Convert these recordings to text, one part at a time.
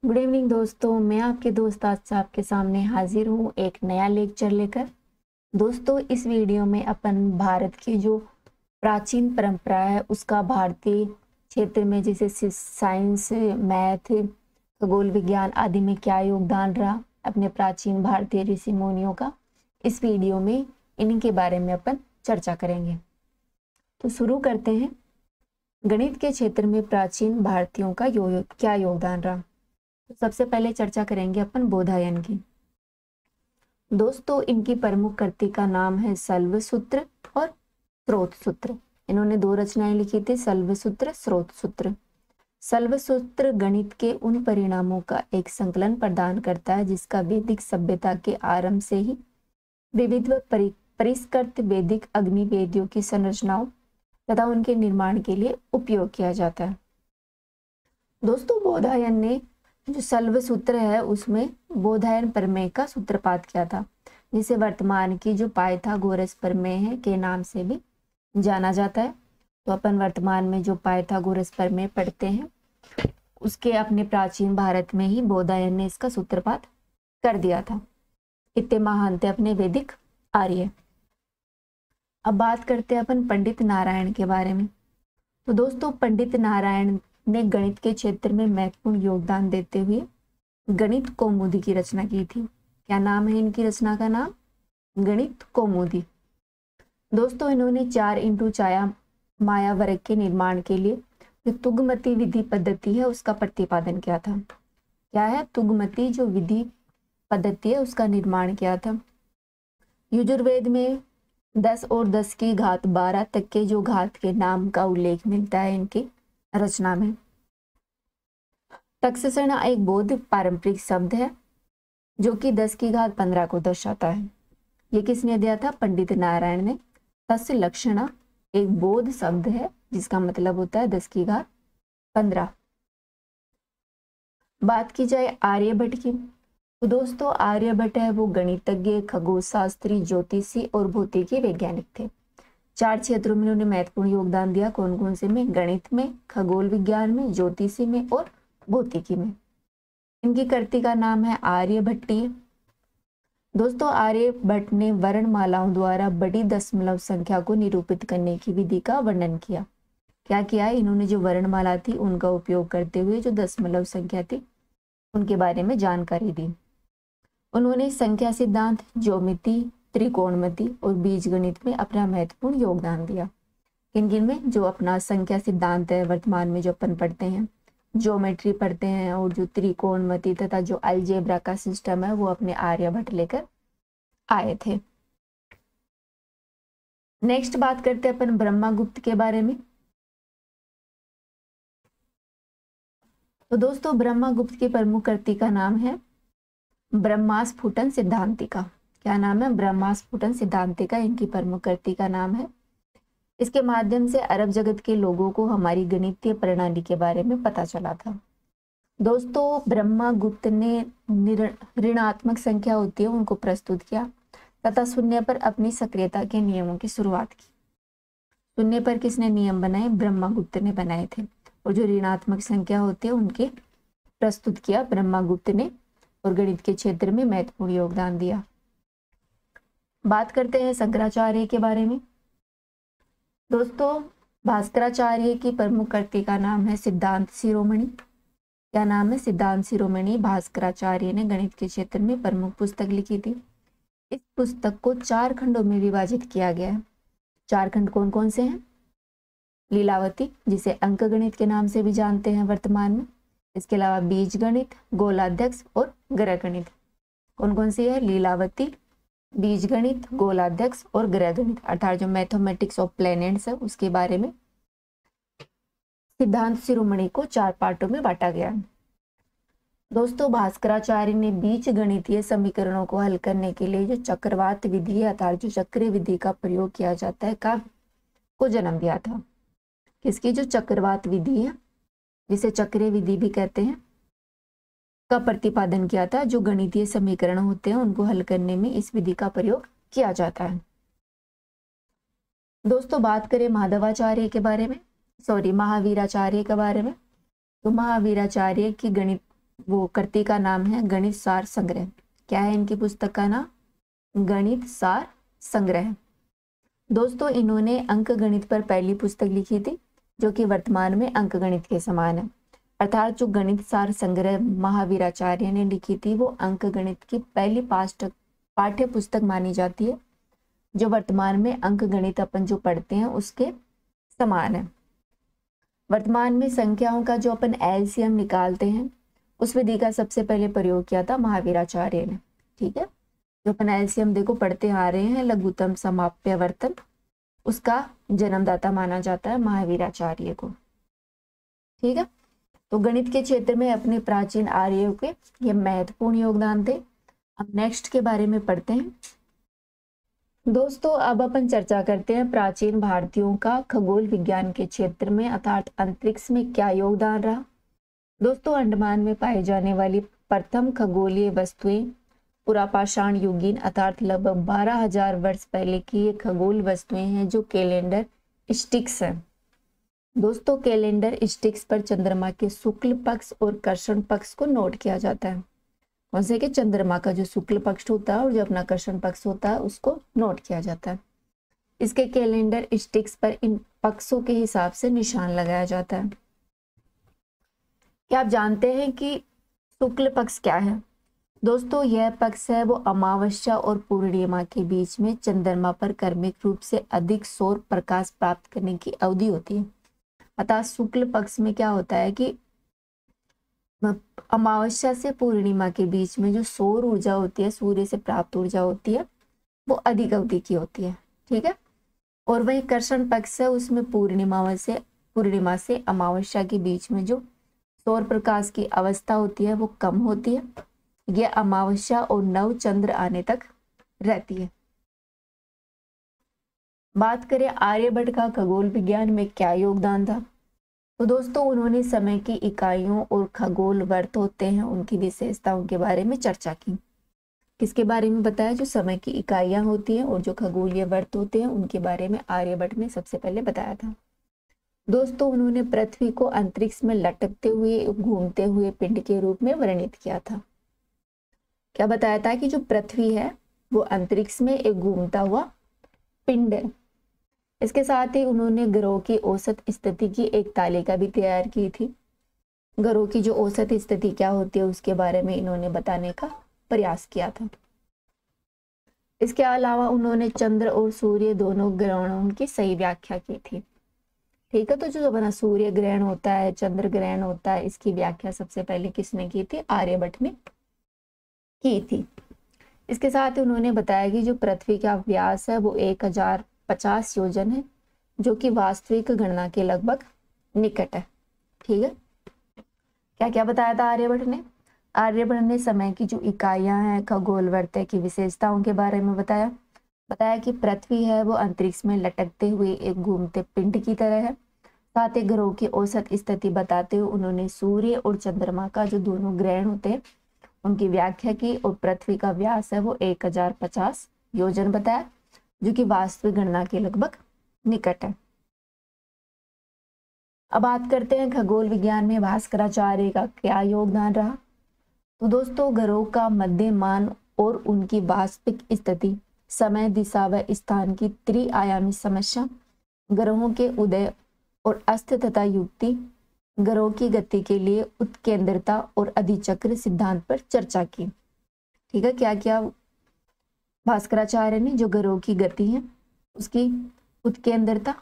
Good evening दोस्तों, मैं आपके दोस्त आज से आपके सामने हाजिर हूँ एक नया लेक्चर लेकर। दोस्तों, इस वीडियो में अपन भारत की जो प्राचीन परंपरा है उसका भारतीय क्षेत्र में जैसे साइंस, मैथ, खगोल विज्ञान आदि में क्या योगदान रहा अपने प्राचीन भारतीय ऋषि मुनियों का, इस वीडियो में इन्हीं के बारे में अपन चर्चा करेंगे। तो शुरू करते हैं। गणित के क्षेत्र में प्राचीन भारतीयों का क्या योगदान रहा। तो सबसे पहले चर्चा करेंगे अपन बोधायन की। दोस्तों, इनकी प्रमुख कृति का नाम है शल्व सूत्र और स्रोत सूत्र। इन्होंने दो रचनाएं लिखी थी, शल्व सूत्र, स्रोत सूत्र। शल्व सूत्र गणित के उन परिणामों का एक संकलन प्रदान करता है जिसका वैदिक सभ्यता के आरंभ से ही विविध परिष्कृत वैदिक अग्नि वेदियों की संरचनाओं तथा उनके निर्माण के लिए उपयोग किया जाता है। दोस्तों, बोधायन ने जो शल्व सूत्र है उसमें बोधायन प्रमेय का सूत्रपात किया था, जिसे वर्तमान की जो पाइथागोरस प्रमेय है के नाम से भी जाना जाता है। तो अपन वर्तमान में जो पाइथागोरस प्रमेय पढ़ते हैं उसके अपने प्राचीन भारत में ही बोधायन ने इसका सूत्रपात कर दिया था। इतने महान थे अपने वैदिक आर्य। अब बात करते हैं अपन पंडित नारायण के बारे में। तो दोस्तों, पंडित नारायण ने गणित के क्षेत्र में महत्वपूर्ण योगदान देते हुए गणित कौमुदी की रचना की थी। क्या नाम है इनकी रचना का नाम? गणित कौमुदी। दोस्तों, इन्होंने 4x छाया माया वर्ग के निर्माण के लिए जो तुगमती विधि पद्धति है उसका प्रतिपादन किया था। क्या है? तुगमती जो विधि पद्धति है उसका निर्माण किया था। यजुर्वेद में 10 और 10 की घात 12 तक के जो घात के नाम का उल्लेख मिलता है इनकी रचना में। तक्षशिला एक बौद्ध पारंपरिक शब्द है जो कि 10 की घात 15 को दर्शाता है। ये किसने दिया था? पंडित नारायण ने। तक्षशिला एक बौद्ध शब्द है जिसका मतलब होता है 10 की घात 15। बात की जाए आर्यभट्ट की, तो दोस्तों आर्यभट्ट है वो गणितज्ञ, खगोलशास्त्री, ज्योतिषी और भौतिकी वैज्ञानिक थे। 4 क्षेत्रों में उन्होंने महत्वपूर्ण योगदान दिया। कौन कौन से में? गणित में, खगोल विज्ञान में, ज्योतिषी में और भौतिकी में। इनकी कृति का नाम है आर्यभट्टीय। दोस्तों, आर्यभट्ट ने वर्णमालाओं द्वारा बड़ी दशमलव संख्या को निरूपित करने की विधि का वर्णन किया। क्या किया? इन्होंने जो वर्णमाला थी उनका उपयोग करते हुए जो दशमलव संख्या थी उनके बारे में जानकारी दी। उन्होंने संख्या सिद्धांत, ज्योमिति, त्रिकोणमिति और बीजगणित में अपना महत्वपूर्ण योगदान दिया। किन किन में? जो अपना संख्या सिद्धांत है वर्तमान में जो अपन पढ़ते हैं, ज्योमेट्री पढ़ते हैं, और जो त्रिकोणमिति तथा जो अलजेब्रा का सिस्टम है वो अपने आर्यभट्ट लेकर आए थे। नेक्स्ट बात करते हैं अपन ब्रह्मगुप्त के बारे में। तो दोस्तों, ब्रह्मगुप्त की प्रमुख कृति का नाम है ब्रह्मास्फुटन सिद्धांतिका। क्या नाम है? ब्रह्मास्फुटन सिद्धांतिका इनकी प्रमुख कृति का नाम है। इसके माध्यम से अरब जगत के लोगों को हमारी गणितीय प्रणाली के बारे में पता चला था। दोस्तों, ब्रह्मगुप्त ने ऋणात्मक संख्या होती है उनको प्रस्तुत किया तथा शून्य पर अपनी सक्रियता के नियमों की शुरुआत की। शून्य पर किसने नियम बनाए? ब्रह्मगुप्त ने बनाए थे। और जो ऋणात्मक संख्या होती है उनके प्रस्तुत किया ब्रह्मगुप्त ने और गणित के क्षेत्र में महत्वपूर्ण योगदान दिया। बात करते हैं शंकराचार्य के बारे में। दोस्तों, भास्कराचार्य की प्रमुख कृति का नाम है सिद्धांत शिरोमणि। क्या नाम है? सिद्धांत शिरोमणि। भास्कराचार्य ने गणित के क्षेत्र में प्रमुख पुस्तक लिखी थी। इस पुस्तक को 4 खंडों में विभाजित किया गया है। 4 खंड कौन कौन से हैं? लीलावती, जिसे अंक गणित के नाम से भी जानते हैं वर्तमान में। इसके अलावा बीज गणित, गोलाध्यक्ष और ग्रह गणित। कौन कौन सी है? लीलावती, बीज गणित, गोलाध्यक्ष और ग्रह गणित, अर्थात जो मैथमेटिक्स ऑफ प्लैनेट्स है उसके बारे में सिद्धांत शिरोमणि को 4 पार्टों में बांटा गया। दोस्तों, भास्कराचार्य ने बीज गणितीय समीकरणों को हल करने के लिए जो चक्रवात विधि है अर्थात जो चक्रीय विधि का प्रयोग किया जाता है को जन्म दिया था। किसकी? जो चक्रवात विधि है जिसे चक्रीय विधि भी कहते हैं का प्रतिपादन किया था। जो गणितीय समीकरण होते हैं उनको हल करने में इस विधि का प्रयोग किया जाता है। दोस्तों, बात करें माधवाचार्य के बारे में, महावीराचार्य के बारे में। तो महावीराचार्य की गणित वो कृति का नाम है गणित सार संग्रह। क्या है इनकी पुस्तक का नाम? गणित सार संग्रह। दोस्तों इन्होंने अंक गणित पर पहली पुस्तक लिखी थी जो कि वर्तमान में अंक गणित के समान है। अर्थात जो गणित सार संग्रह महावीराचार्य ने लिखी थी वो अंक गणित की पहली पाठ्य पुस्तक मानी जाती है, जो वर्तमान में अंक गणित अपन जो पढ़ते हैं उसके समान है। वर्तमान में संख्याओं का जो अपन एलसीएम निकालते हैं उस विधि का सबसे पहले प्रयोग किया था महावीराचार्य ने। ठीक है, जो अपन एलसीएम देखो पढ़ते आ रहे हैं, लघुत्तम समाप्यवर्तन, उसका जन्मदाता माना जाता है महावीराचार्य को। ठीक है, तो गणित के क्षेत्र में अपने प्राचीन आर्यों के ये महत्वपूर्ण योगदान थे। अब नेक्स्ट के बारे में पढ़ते हैं। दोस्तों अब अपन चर्चा करते हैं प्राचीन भारतीयों का खगोल विज्ञान के क्षेत्र में अर्थात अंतरिक्ष में क्या योगदान रहा। दोस्तों अंडमान में पाई जाने वाली प्रथम खगोलीय वस्तुएं पुरापाषाण युगीन अर्थात लगभग 12,000 वर्ष पहले की ये खगोल वस्तुएं हैं जो कैलेंडर स्टिक्स हैं। दोस्तों कैलेंडर स्टिक्स पर चंद्रमा के शुक्ल पक्ष और कर्षण पक्ष को नोट किया जाता है। कौन से के? चंद्रमा का जो शुक्ल पक्ष होता है और जो अपना कर्षण पक्ष होता है उसको नोट किया जाता है। इसके कैलेंडर स्टिक्स पर इन पक्षों के हिसाब से निशान लगाया जाता है। क्या आप जानते हैं कि शुक्ल पक्ष क्या है? दोस्तों यह पक्ष है वो अमावस्या और पूर्णिमा के बीच में चंद्रमा पर क्रमिक रूप से अधिक सौर प्रकाश प्राप्त करने की अवधि होती है। अर्थात शुक्ल पक्ष में क्या होता है कि अमावस्या से पूर्णिमा के बीच में जो सौर ऊर्जा होती है, सूर्य से प्राप्त ऊर्जा होती है, वो अधिक अवधि की होती है। ठीक है, और वही कर्षण पक्ष है उसमें पूर्णिमा से अमावस्या के बीच में जो सौर प्रकाश की अवस्था होती है वो कम होती है। यह अमावस्या और नव चंद्र आने तक रहती है। बात करें आर्यभट्ट का खगोल विज्ञान में क्या योगदान था, तो दोस्तों उन्होंने समय की इकाइयों और खगोल वर्त होते हैं उनकी विशेषताओं के बारे में चर्चा की। किसके बारे में बताया? जो समय की इकाइयां होती हैं और जो खगोलीय वर्त होते हैं उनके बारे में आर्यभट्ट ने सबसे पहले बताया था। दोस्तों उन्होंने पृथ्वी को अंतरिक्ष में लटकते हुए घूमते हुए पिंड के रूप में वर्णित किया था। क्या बताया था? कि जो पृथ्वी है वो अंतरिक्ष में एक घूमता हुआ पिंड है। इसके साथ ही उन्होंने ग्रहों की औसत स्थिति की एक तालिका भी तैयार की थी। ग्रहों की जो औसत स्थिति क्या होती है उसके बारे में इन्होंने बताने का प्रयास किया था। इसके अलावा उन्होंने चंद्र और सूर्य दोनों ग्रहणों की सही व्याख्या की थी। ठीक है, तो जो अपना सूर्य ग्रहण होता है, चंद्र ग्रहण होता है, इसकी व्याख्या सबसे पहले किसने की थी? आर्यभट्ट ने की थी। इसके साथ ही उन्होंने बताया कि जो पृथ्वी का व्यास है वो 1050 योजन है, जो कि वास्तविक गणना के लगभग निकट है। ठीक है, क्या क्या बताया था आर्यभट्ट ने? आर्यभट्ट ने समय की जो इकाइयां हैं, खगोल वर्त की विशेषताओं के बारे में बताया कि पृथ्वी है वो अंतरिक्ष में लटकते हुए एक घूमते पिंड की तरह है। साथ ही ग्रहों की औसत स्थिति बताते हुए उन्होंने सूर्य और चंद्रमा का जो दोनों ग्रहण होते हैं उनकी व्याख्या की और पृथ्वी का व्यास है वो 1050 योजन बताया, जो कि वास्तविक गणना के लगभग निकट है। अब बात करते हैं खगोल विज्ञान में भास्कराचार्य का क्या योगदान रहा। तो दोस्तों ग्रहों का मध्यमान और उनकी वास्तविक स्थिति, समय, दिशा व स्थान की त्रिआयामी समस्या, ग्रहों के उदय और अस्त तथा युक्ति, ग्रहों की गति के लिए उत्केंद्रता और अधिचक्र सिद्धांत पर चर्चा की। ठीक है, क्या क्या भास्कराचार्य ने जो ग्रहों की गति है उसकी उत्केंद्रता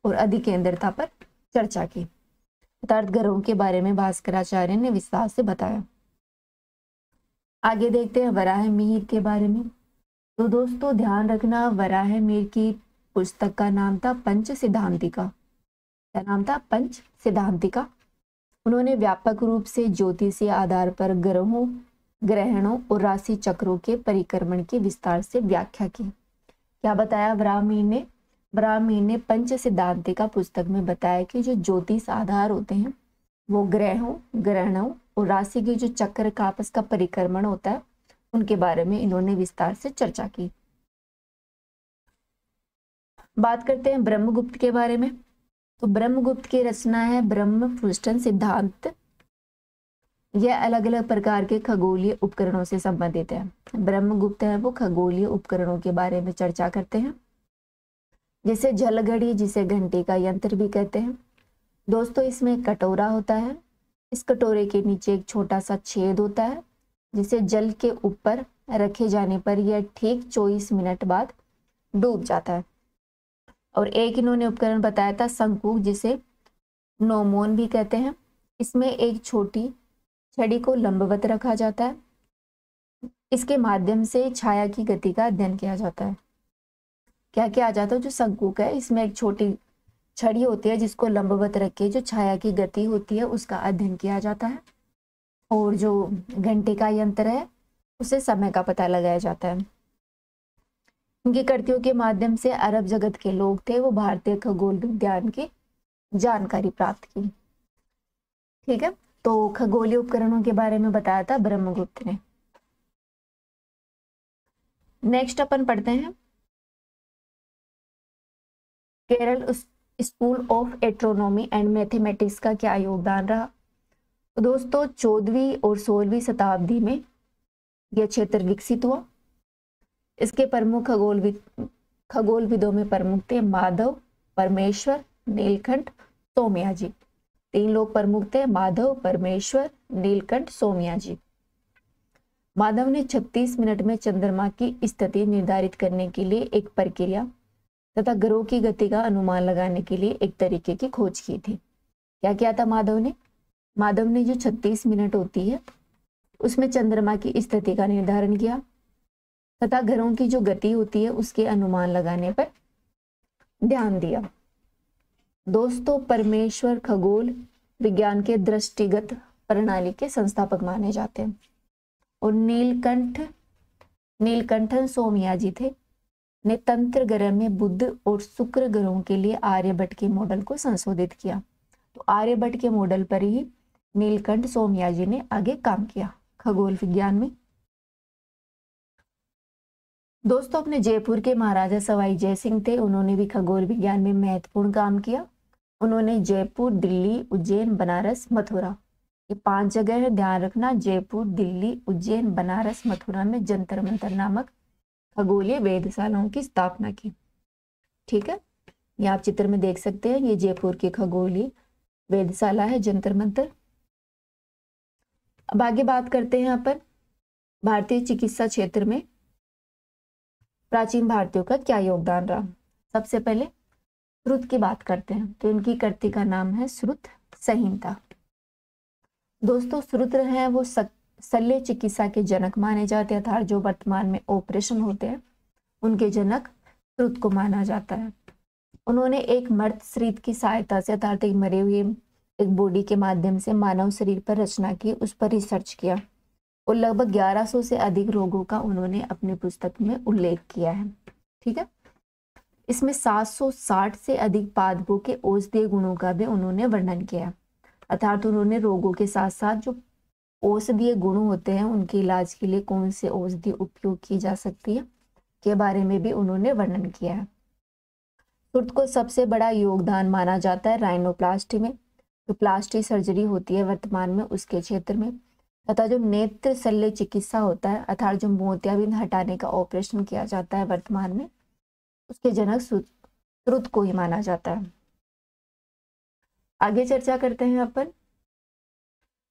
और अधिकेंद्रता पर चर्चा की। अर्थात ग्रहों के बारे में भास्कराचार्य ने विस्तार से बताया। आगे देखते हैं वराहमिहिर के बारे में। तो दोस्तों ध्यान रखना, वराहमिहिर की पुस्तक का नाम था पंच सिद्धांतिका। क्या नाम था? पंच सिद्धांतिका। उन्होंने व्यापक रूप से ज्योतिषीय आधार पर ग्रहों, ग्रहणों और राशि चक्रों के परिक्रमण की विस्तार से व्याख्या की। क्या बताया वराहमिहिर ने? वराहमिहिर ने पंच सिद्धांतिका पुस्तक में बताया कि जो ज्योतिष आधार होते हैं वो ग्रहों, ग्रहणों और राशि के जो चक्र का आपस का परिक्रमण होता है उनके बारे में इन्होंने विस्तार से चर्चा की। बात करते हैं ब्रह्मगुप्त के बारे में। तो ब्रह्मगुप्त की रचना है ब्रह्मपुष्टन सिद्धांत यह अलग अलग प्रकार के खगोलीय उपकरणों से संबंधित है। ब्रह्मगुप्त है वो खगोलीय उपकरणों के बारे में चर्चा करते हैं, जैसे जलघड़ी, जिसे घंटे का यंत्र भी कहते हैं। दोस्तों इसमें एक कटोरा होता है, इस कटोरे के नीचे एक छोटा सा छेद होता है, जिसे जल के ऊपर रखे जाने पर यह ठीक 24 मिनट बाद डूब जाता है। और एक इन्होंने उपकरण बताया था शंकु, जिसे नोमोन भी कहते हैं। इसमें एक छोटी छड़ी को लंबवत रखा जाता है, इसके माध्यम से छाया की गति का अध्ययन किया जाता है। क्या किया जाता है, जो शंकु है इसमें एक छोटी छड़ी होती है जिसको लंबवत रख के जो छाया की गति होती है उसका अध्ययन किया जाता है। और जो घंटे का यंत्र है उसे समय का पता लगाया जाता है। इनकी कृतियों के माध्यम से अरब जगत के लोग थे वो भारतीय खगोल विज्ञान की जानकारी प्राप्त की। ठीक है, तो खगोलीय उपकरणों के बारे में बताया था ब्रह्मगुप्त ने। नेक्स्ट अपन पढ़ते हैं Kerala school of astronomy and mathematics का क्या योगदान रहा। तो दोस्तों 14वीं और 16वीं शताब्दी में यह क्षेत्र विकसित हुआ। इसके प्रमुख खगोलविदों में प्रमुख थे माधव, परमेश्वर, नीलकंठ, सोमयाजी। 3 लोग प्रमुख थे, माधव, परमेश्वर, नीलकंठ, सोमयाजी। माधव ने 36 मिनट में चंद्रमा की स्थिति निर्धारित करने के लिए एक प्रक्रिया तथा ग्रहों की गति का अनुमान लगाने के लिए एक तरीके की खोज की थी। क्या किया था माधव ने जो 36 मिनट होती है उसमें चंद्रमा की स्थिति का निर्धारण किया तथा ग्रहों की जो गति होती है उसके अनुमान लगाने पर ध्यान दिया। दोस्तों परमेश्वर खगोल विज्ञान के दृष्टिगत प्रणाली के संस्थापक माने जाते हैं। और नीलकंठन सोमयाजी थे ने तंत्र ग्रह में बुध और शुक्र ग्रहों के लिए आर्यभट्ट के मॉडल को संशोधित किया। तो आर्यभट्ट के मॉडल पर ही नीलकंठ सोमयाजी ने आगे काम किया खगोल विज्ञान में। दोस्तों अपने जयपुर के महाराजा सवाई जयसिंह थे, उन्होंने भी खगोल विज्ञान में महत्वपूर्ण काम किया। उन्होंने जयपुर, दिल्ली, उज्जैन, बनारस, मथुरा, ये 5 जगह है, ध्यान रखना। जयपुर, दिल्ली, उज्जैन, बनारस, मथुरा में जंतर मंतर नामक खगोलीय वेधशालाओं की स्थापना की। ठीक है, ये आप चित्र में देख सकते हैं, ये जयपुर की खगोलीय वेधशाला है, जंतर मंतर। अब आगे बात करते हैं यहाँ पर भारतीय चिकित्सा क्षेत्र में प्राचीन भारतीयों का क्या योगदान रहा। सबसे पहले श्रुत की बात करते हैं, तो इनकी कृति का नाम है श्रुत संहिता। दोस्तों श्रुत हैं वो शल्य चिकित्सा के जनक माने जाते हैं, अर्थात जो वर्तमान में ऑपरेशन होते हैं उनके जनक श्रुत को माना जाता है। उन्होंने एक मर्त शरीर की सहायता से, अर्थात एक मरे हुए एक बॉडी के माध्यम से मानव शरीर पर रचना की, उस पर रिसर्च किया और लगभग 1100 से अधिक रोगों का उन्होंने अपनी पुस्तक में उल्लेख किया है। ठीक है, इसमें 760 से अधिक पादपों के औषधीय गुणों का भी उन्होंने वर्णन किया, अर्थात उन्होंने रोगों के साथ साथ जो औषधीय गुण होते हैं उनके इलाज के लिए कौन से औषधि उपयोग की जा सकती है के बारे में भी उन्होंने वर्णन किया है। श्रुत को सबसे बड़ा योगदान माना जाता है राइनोप्लास्टी में, जो प्लास्टिक सर्जरी होती है वर्तमान में उसके क्षेत्र में, तथा जो नेत्र शल्य चिकित्सा होता है, अर्थात जो मोतियाबिंद हटाने का ऑपरेशन किया जाता है वर्तमान में, उसके जनक श्रुत को ही माना जाता है। आगे चर्चा करते हैं अपन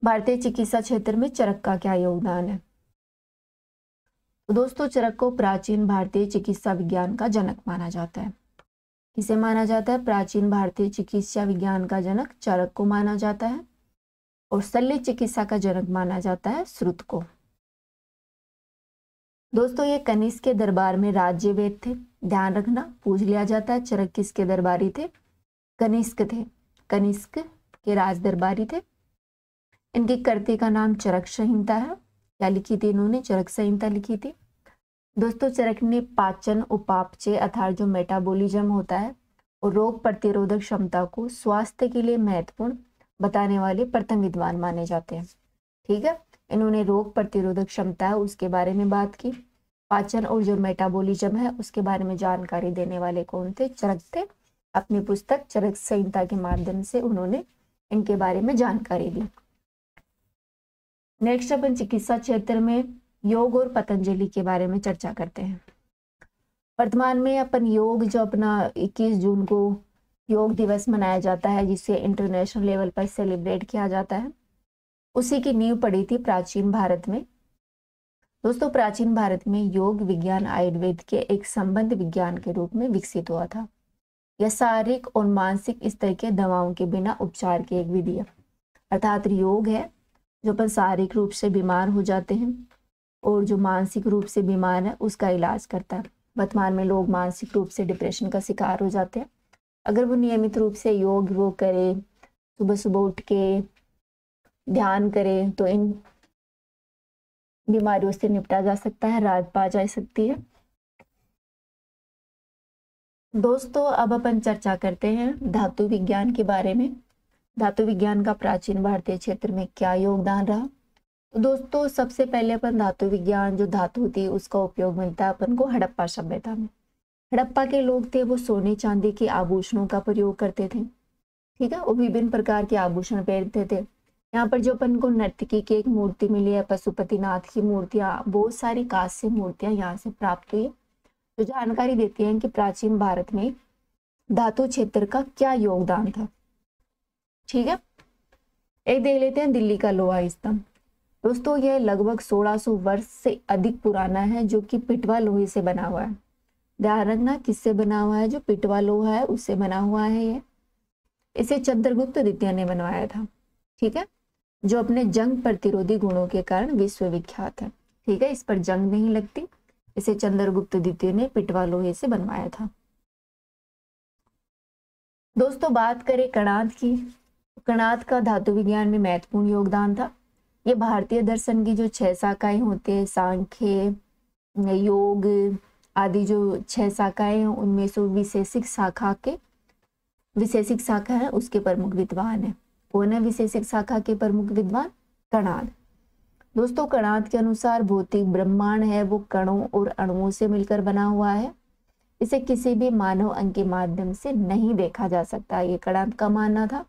भारतीय चिकित्सा क्षेत्र में चरक का क्या योगदान है। तो दोस्तों चरक को प्राचीन भारतीय चिकित्सा विज्ञान का जनक माना जाता है। किसे माना जाता है? प्राचीन भारतीय चिकित्सा विज्ञान का जनक चरक को माना जाता है और शल्य चिकित्सा का जनक माना जाता है श्रुत को। दोस्तों ये कनिष्क के दरबार में राज्य वेद थे, ध्यान रखना, पूछ लिया जाता है चरक किसके दरबारी थे? कनिष्क थे, कनिष्क के राज दरबारी थे। इनकी कृति का नाम चरक संहिता है। क्या लिखी थी इन्होंने? चरक संहिता लिखी थी। दोस्तों चरक ने पाचन, उपापचय अर्थात जो मेटाबॉलिज्म होता है और रोग प्रतिरोधक क्षमता को स्वास्थ्य के लिए महत्वपूर्ण बताने वाले प्रथम विद्वान माने जाते हैं। ठीक है, इन्होंने रोग प्रतिरोधक क्षमता है उसके बारे में बात की, पाचन और जो मेटाबॉलिज्म है उसके बारे में जानकारी देने वाले कौन थे? चरक थे। अपनी पुस्तक चरक संहिता के माध्यम से उन्होंने इनके बारे में जानकारी दी। नेक्स्ट अपन चिकित्सा क्षेत्र में योग और पतंजलि के बारे में चर्चा करते हैं। वर्तमान में अपन योग जो अपना 21 जून को योग दिवस मनाया जाता है, जिसे इंटरनेशनल लेवल पर सेलिब्रेट किया जाता है, उसी की नींव पड़ी थी प्राचीन भारत में। दोस्तों, प्राचीन भारत में योग विज्ञान आयुर्वेद के एक संबंध विज्ञान के रूप में विकसित हुआ था। यह शारीरिक और मानसिक स्तर के दवाओं के बिना उपचार की एक विधि है। अर्थात योग है जो अपन शारीरिक रूप से बीमार हो जाते हैं और जो मानसिक रूप से बीमार है उसका इलाज करता है। वर्तमान में लोग मानसिक रूप से डिप्रेशन का शिकार हो जाते हैं। अगर वो नियमित रूप से योग वो करे, सुबह सुबह उठ के ध्यान करें, तो इन बीमारियों से निपटा जा सकता है, राहत पा जा सकती है। दोस्तों, अब अपन चर्चा करते हैं धातु विज्ञान के बारे में। धातु विज्ञान का प्राचीन भारतीय क्षेत्र में क्या योगदान रहा? तो दोस्तों, सबसे पहले अपन धातु विज्ञान जो धातु थी उसका उपयोग मिलता है अपन को हड़प्पा सभ्यता में। हड़प्पा के लोग थे वो सोने चांदी के आभूषणों का प्रयोग करते थे, ठीक है, वो विभिन्न प्रकार के आभूषण पहनते थे। यहाँ पर जो अपन को नर्तकी की एक मूर्ति मिली है, पशुपतिनाथ की मूर्तियां, बहुत सारी कांस्य मूर्तियां यहाँ से प्राप्त हुई है, जो जानकारी देती हैं कि प्राचीन भारत में धातु क्षेत्र का क्या योगदान था। ठीक है, एक देख लेते हैं दिल्ली का लोहा स्तंभ। दोस्तों, यह लगभग 1600 वर्ष से अधिक पुराना है, जो कि पिटवा लोहे से बना हुआ है। ध्यान रखना किससे बना हुआ है, जो पिटवा लोहा है उससे बना हुआ है ये। इसे चंद्रगुप्त द्वितीय ने बनवाया था, ठीक है, जो अपने जंग प्रतिरोधी गुणों के कारण विश्वविख्यात है। ठीक है, इस पर जंग नहीं लगती। इसे चंद्रगुप्त द्वितीय ने पिटवा लोहे से बनवाया था। दोस्तों, बात करें कणाद की। कणाद का धातु विज्ञान में महत्वपूर्ण योगदान था। ये भारतीय दर्शन की जो 6 शाखाएं होते हैं, सांख्य, योग आदि जो 6 शाखाएं हैं, उनमें से विशेषिक शाखा है उसके प्रमुख विद्वान है। कौन है विशेषिक शाखा के प्रमुख विद्वान? कणाद। दोस्तों, कणाद के अनुसार भौतिक ब्रह्मांड है वो कणों और अणुओं से मिलकर बना हुआ है। इसे किसी भी मानव अंग के माध्यम से नहीं देखा जा सकता। ये कणाद का मानना था।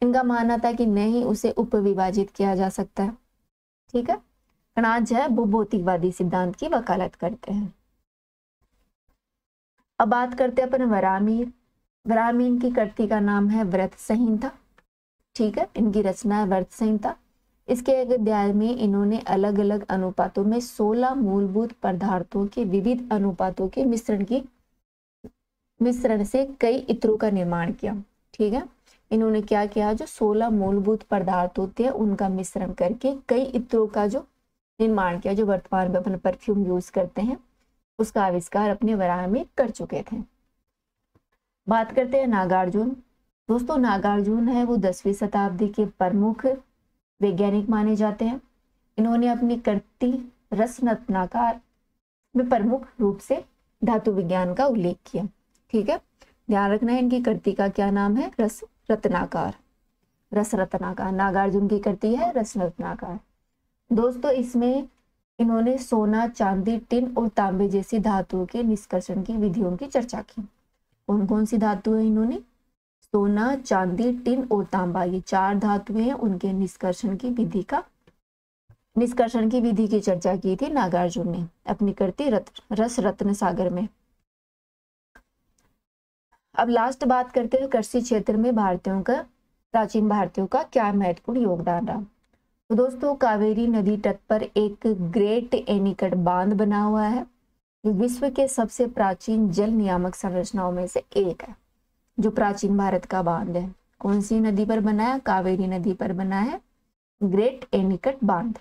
इनका मानना था कि नहीं उसे उपविभाजित किया जा सकता है। ठीक है, कणाद जो है वो भौतिकवादी सिद्धांत की वकालत करते हैं। अब बात करते हैं अपन वराहमिहिर। वराहमिहिर की कृति का नाम है व्रत संहिता। ठीक है, इनकी रचना है व्रत संहिता। इसके एक अध्याय में इन्होंने अलग अलग अनुपातों में 16 मूलभूत पदार्थों के विविध अनुपातों के मिश्रण से कई इत्रों का निर्माण किया। ठीक है, इन्होंने क्या किया, जो 16 मूलभूत पदार्थ होते हैं उनका मिश्रण करके कई इत्रों का जो निर्माण किया, जो वर्तमान में अपन परफ्यूम यूज करते हैं, उसका आविष्कार अपने वराहमिहिर कर चुके थे। बात करते हैं नागार्जुन। दोस्तों, नागार्जुन है वो 10वीं शताब्दी के प्रमुख वैज्ञानिक माने जाते हैं। इन्होंने अपनी कृति रसरत्नाकर में प्रमुख रूप से धातु विज्ञान का उल्लेख किया। ठीक है, ध्यान रखना है इनकी कृति का क्या नाम है, रसरत्नाकर। नागार्जुन की कृति है रसरत्नाकर। दोस्तों, इसमें इन्होंने सोना, चांदी, टिन और तांबे जैसी धातुओं के निष्कर्षण की विधियों की चर्चा की। कौन कौन सी धातु है? इन्होंने सोना, चांदी, टिन और तांबा, ये 4 धातुएं हैं, उनके निष्कर्षण की विधि की चर्चा की थी नागार्जुन ने अपनी कृति रसरत्न सागर में। अब लास्ट बात करते हैं कृषि क्षेत्र में प्राचीन भारतीयों का क्या महत्वपूर्ण योगदान रहा। तो दोस्तों, कावेरी नदी तट पर एक ग्रेट एनीकट बांध बना हुआ है। विश्व के सबसे प्राचीन जल नियामक संरचनाओं में से एक है, जो प्राचीन भारत का बांध है। कौन सी नदी पर बना है? कावेरी नदी पर बना है ग्रेट एनीकट बांध।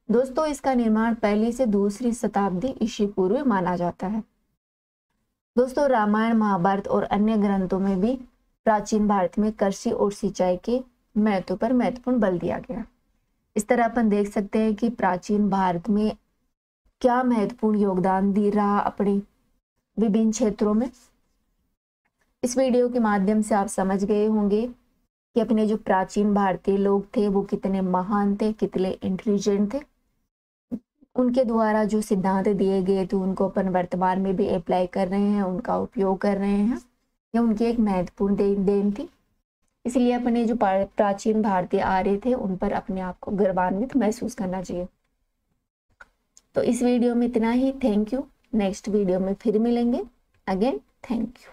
दोस्तों, इसका निर्माण 1ली से 2री शताब्दी ईसा पूर्व माना जाता है। दोस्तों, रामायण, महाभारत और अन्य ग्रंथों में भी प्राचीन भारत में कृषि और सिंचाई के महत्व पर महत्वपूर्ण बल दिया गया। इस तरह अपन देख सकते हैं कि प्राचीन भारत में क्या महत्वपूर्ण योगदान दे रहा अपने विभिन्न क्षेत्रों में। इस वीडियो के माध्यम से आप समझ गए होंगे कि अपने जो प्राचीन भारतीय लोग थे वो कितने महान थे, कितने इंटेलिजेंट थे। उनके द्वारा जो सिद्धांत दिए गए थे उनको अपन वर्तमान में भी अप्लाई कर रहे हैं, उनका उपयोग कर रहे हैं। यह उनकी एक महत्वपूर्ण देन थी। इसलिए अपने जो प्राचीन भारतीय आर्य थे उन पर अपने आप को गर्वान्वित महसूस करना चाहिए। तो इस वीडियो में इतना ही। Thank you. नेक्स्ट वीडियो में फिर मिलेंगे। Again thank you.